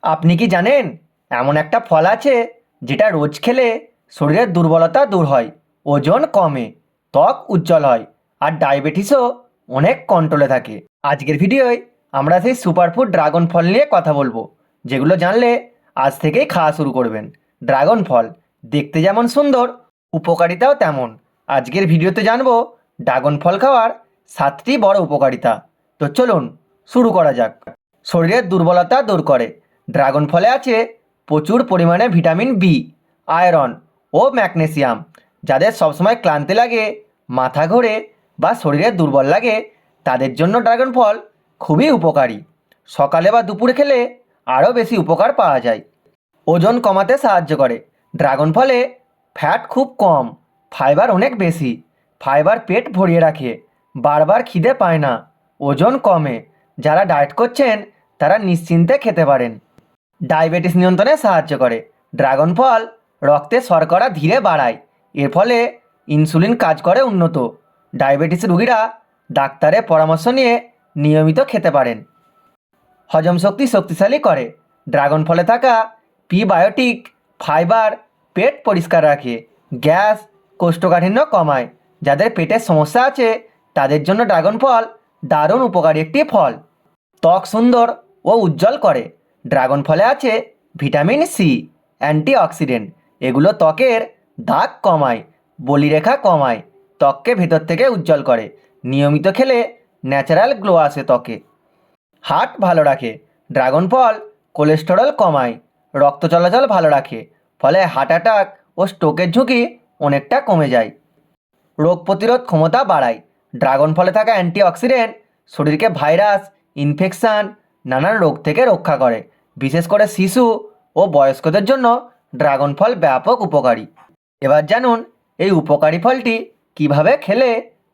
আপনি কি জানেন এমন একটা ফল আছে যেটা রোজ খেলে শরীরের দুর্বলতা দূর হয়, ওজন কমে, ত্বক উজ্জ্বল হয় আর ডায়াবেটিসও অনেক কন্ট্রোলে থাকে। আজকের ভিডিওয় আমরা সেই সুপারফুড ড্রাগন ফল নিয়ে কথা বলবো, যেগুলো জানলে আজ থেকেই খাওয়া শুরু করবেন। ড্রাগন ফল দেখতে যেমন সুন্দর, উপকারিতাও তেমন। আজকের ভিডিওতে জানবো ড্রাগন ফল খাওয়ার 7টি বড় উপকারিতা। তো চলুন শুরু করা যাক। শরীরের দুর্বলতা দূর করে। ড্রাগন ফলে আছে প্রচুর পরিমাণে ভিটামিন বি, আয়রন ও ম্যাগনেসিয়াম। যাদের সবসময় ক্লান্তি লাগে, মাথা ঘোরে বা শরীরে দুর্বল লাগে, তাদের জন্য ড্রাগন ফল খুবই উপকারী। সকালে বা দুপুরে খেলে আরও বেশি উপকার পাওয়া যায়। ওজন কমাতে সাহায্য করে। ড্রাগন ফলে ফ্যাট খুব কম, ফাইবার অনেক বেশি। ফাইবার পেট ভরিয়ে রাখে, বারবার খিদে পায় না, ওজন কমে। যারা ডায়েট করছেন তারা নিশ্চিন্তে খেতে পারেন। ডায়াবেটিস নিয়ন্ত্রণে সাহায্য করে। ড্রাগন ফল রক্তে শর্করা ধীরে বাড়ায়, এর ফলে ইনসুলিন কাজ করে উন্নত। ডায়াবেটিস রোগীরা ডাক্তারের পরামর্শ নিয়ে নিয়মিত খেতে পারেন। হজম শক্তি শক্তিশালী করে। ড্রাগন ফলে থাকা প্রিবায়োটিক ফাইবার পেট পরিষ্কার রাখে, গ্যাস, কোষ্ঠকাঠিন্য কমায়। যাদের পেটের সমস্যা আছে তাদের জন্য ড্রাগন ফল দারুণ উপকারী একটি ফল। ত্বক সুন্দর ও উজ্জ্বল করে। ড্রাগন ফলে আছে ভিটামিন সি, অ্যান্টিঅক্সিডেন্ট। এগুলো ত্বকের দাগ কমায়, বলিরেখা কমায়, ত্বককে ভেতর থেকে উজ্জ্বল করে। নিয়মিত খেলে ন্যাচারাল গ্লো আসে ত্বকে। হার্ট ভালো রাখে। ড্রাগন ফল কোলেস্টেরল কমায়, রক্ত চলাচল ভালো রাখে, ফলে হার্ট অ্যাটাক ও স্ট্রোকের ঝুঁকি অনেকটা কমে যায়। রোগ প্রতিরোধ ক্ষমতা বাড়ায়। ড্রাগন ফলে থাকা অ্যান্টিঅক্সিডেন্ট শরীরকে ভাইরাস, ইনফেকশান, নানান রোগ থেকে রক্ষা করে। বিশেষ করে শিশু ও বয়স্কদের জন্য ড্রাগন ফল ব্যাপক উপকারী। এবার জানুন এই উপকারী ফলটি কিভাবে খেলে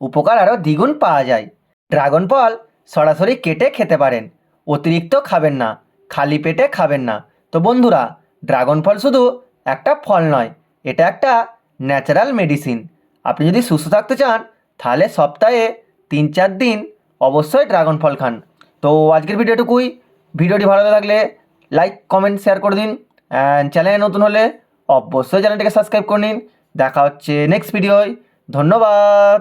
উপকার আরও দ্বিগুণ পাওয়া যায়। ড্রাগন ফল সরাসরি কেটে খেতে পারেন, অতিরিক্ত খাবেন না, খালি পেটে খাবেন না। তো বন্ধুরা, ড্রাগন ফল শুধু একটা ফল নয়, এটা একটা ন্যাচারাল মেডিসিন। আপনি যদি সুস্থ থাকতে চান তাহলে সপ্তাহে 3-4 দিন অবশ্যই ড্রাগন ফল খান। তো আজকের ভিডিওটুকুই। ভিডিওটি ভালো লাগলে লাইক, কমেন্ট, শেয়ার করে দিন। অ্যান্ড চ্যানেলে নতুন হলে অবশ্যই চ্যানেলটিকে সাবস্ক্রাইব করে নিন। দেখা হচ্ছে নেক্সট ভিডিওয়। ধন্যবাদ।